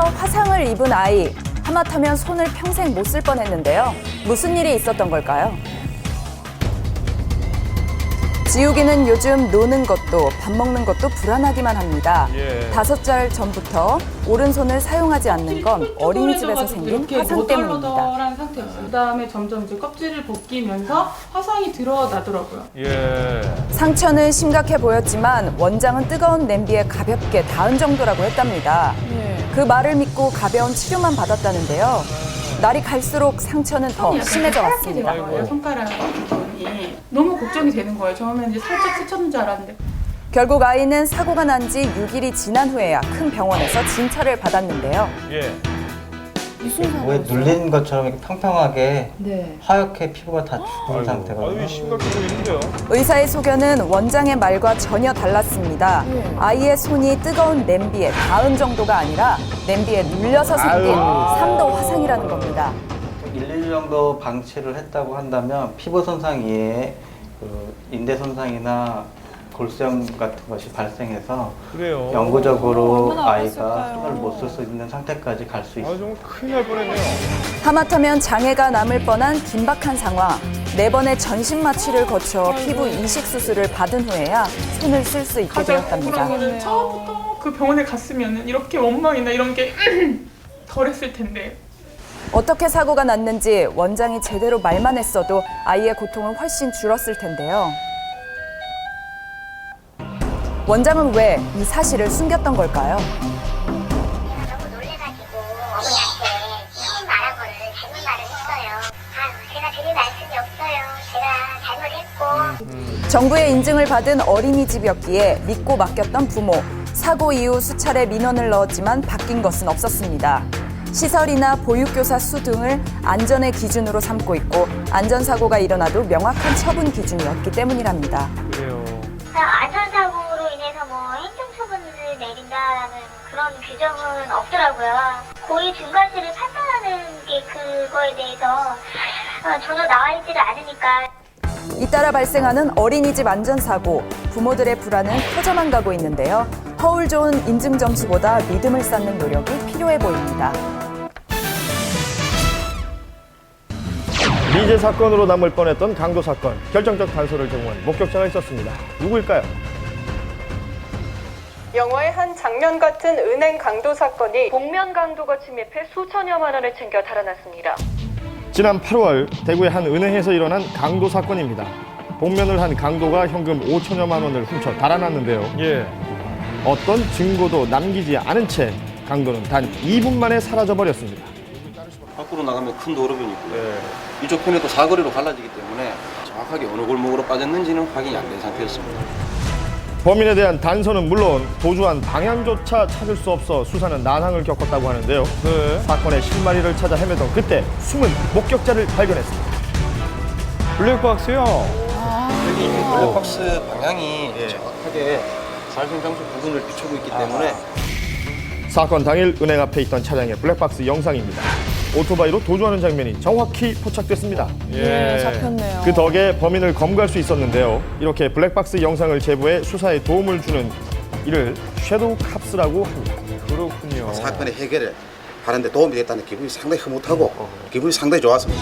화상을 입은 아이. 하마터면 손을 평생 못 쓸 뻔했는데요. 무슨 일이 있었던 걸까요? 지우기는 요즘 노는 것도 밥 먹는 것도 불안하기만 합니다. 5살 전부터 오른손을 사용하지 않는 건 어린이집에서 생긴 화상 때문입니다. 상태였어요. 그다음에 점점 이제 껍질을 벗기면서 화상이 드러나더라고요. 상처는 심각해 보였지만 원장은 뜨거운 냄비에 가볍게 닿은 정도라고 했답니다. 그 말을 믿고 가벼운 치료만 받았다는데요. 날이 갈수록 상처는 더 심해져 왔습니다. 손가락 부분이 너무 걱정이 되는 거예요. 처음에는 이제 살짝 스쳤는 줄 알았는데. 결국 아이는 사고가 난 지 6일이 지난 후에야 큰 병원에서 진찰을 받았는데요. 왜 눌린 것처럼 이렇게 평평하게 하얗게 피부가 다 죽은 상태거든요. 심각해 보이는데요. 의사의 소견은 원장의 말과 전혀 달랐습니다. 아이의 손이 뜨거운 냄비에 닿은 정도가 아니라 냄비에 눌려서 생긴 3도 화상이라는 겁니다. 1일 정도 방치를 했다고 한다면 피부 손상 이외에 인대 손상이나 골수염 같은 것이 발생해서 그래요. 영구적으로 아이가 손을 못 쓸 수 있는 상태까지 갈 수 있습니다. 정말 큰일 날 뻔했네요. 하마터면 장애가 남을 뻔한 긴박한 상황. 4번의 전신 마취를 거쳐 피부 이식 수술을 받은 후에야 손을 쓸 수 있게 가장 되었답니다. 억울한 거는 처음부터 그 병원에 갔으면 이렇게 원망이나 이런 게 덜했을 텐데. 어떻게 사고가 났는지 원장이 제대로 말만 했어도 아이의 고통은 훨씬 줄었을 텐데요. 원장은 왜 이 사실을 숨겼던 걸까요? 너무 놀래가지고 어머니한테 처음 말한 거를 잘못 말을 했어요. 제가 드릴 말씀이 없어요. 제가 잘못했고. 정부의 인증을 받은 어린이집이었기에 믿고 맡겼던 부모. 사고 이후 수차례 민원을 넣었지만 바뀐 것은 없었습니다. 시설이나 보육교사 수 등을 안전의 기준으로 삼고 있고 안전사고가 일어나도 명확한 처분 기준이 없기 때문이랍니다. 그래요. 안전사고로 인해서 뭐 행정처분을 내린다라는 그런 규정은 없더라고요. 고의 중과실을 판단하는 게 그거에 대해서 전혀 나와 있지를 않으니까. 잇따라 발생하는 어린이집 안전사고, 부모들의 불안은 커져만 가고 있는데요. 허울 좋은 인증 점수보다 믿음을 쌓는 노력이 필요해 보입니다. 미제 사건으로 남을 뻔했던 강도 사건, 결정적 단서를 제공한 목격자가 있었습니다. 누구일까요? 영화의 한 장면 같은 은행 강도 사건이 복면 강도가 침입해 수천여만 원을 챙겨 달아났습니다. 지난 8월 대구의 한 은행에서 일어난 강도 사건입니다. 복면을 한 강도가 현금 5천여만 원을 훔쳐 달아났는데요. 어떤 증거도 남기지 않은 채 강도는 단 2분 만에 사라져버렸습니다. 밖으로 나가면 큰 도로변이 있고요. 이쪽 편에 또 사거리로 갈라지기 때문에 정확하게 어느 골목으로 빠졌는지는 확인이 안 된 상태였습니다. 범인에 대한 단서는 물론 도주한 방향조차 찾을 수 없어 수사는 난항을 겪었다고 하는데요. 사건의 실마리를 찾아 헤매던 그때 숨은 목격자를 발견했습니다. 블랙박스요? 여기 블랙박스 방향이 정확하게 발생 장소 부분을 비추고 있기 때문에 사건 당일 은행 앞에 있던 차량의 블랙박스 영상입니다. 오토바이로 도주하는 장면이 정확히 포착됐습니다. 잡혔네요. 그 덕에 범인을 검거할 수 있었는데요. 이렇게 블랙박스 영상을 제보해 수사에 도움을 주는 이를 섀도우 캅스라고 합니다. 그렇군요. 사건의 해결에 하는데 도움이 됐다는 기분이 상당히 흐뭇하고 기분이 상당히 좋았습니다.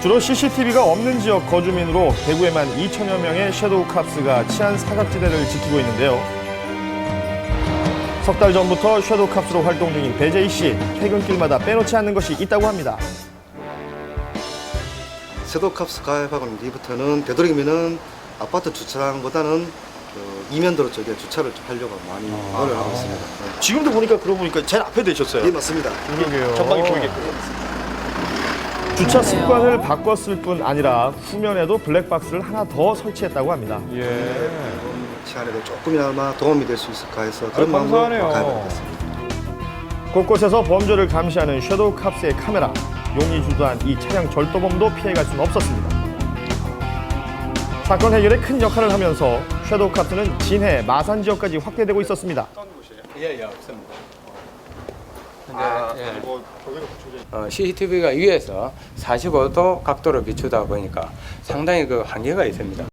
주로 CCTV가 없는 지역 거주민으로 대구에만 2천여 명의 섀도우 캅스가 치안 사각지대를 지키고 있는데요. 석 달 전부터 섀도우 캅스로 활동 중인 배재희 씨, 퇴근길마다 빼놓지 않는 것이 있다고 합니다. 섀도우 캅스 가입하고 난 뒤부터는 되도록이면은 아파트 주차장보다는 이면도로 쪽에 주차를 좀 하려고 많이 노력하고 있습니다. 지금도 보니까 그러고 보니까 제일 앞에 되셨어요. 네, 맞습니다. 그러게요. 전방이 보이게끔. 주차 습관을 바꿨을 뿐 아니라 후면에도 블랙박스를 하나 더 설치했다고 합니다. 치안에도 조금이나마 도움이 될 수 있을까 해서 그런 마음으로 감사하네요. 가입하게 됐습니다. 곳곳에서 범죄를 감시하는 섀도우 캅스의 카메라, 용의 주도한 이 차량 절도범도 피해갈 수는 없었습니다. 사건 해결에 큰 역할을 하면서 섀도우 캅스는 진해, 마산 지역까지 확대되고 있었습니다. 없습니다. CCTV가 위에서 45도 각도로 비추다 보니까 상당히 그 한계가 있습니다.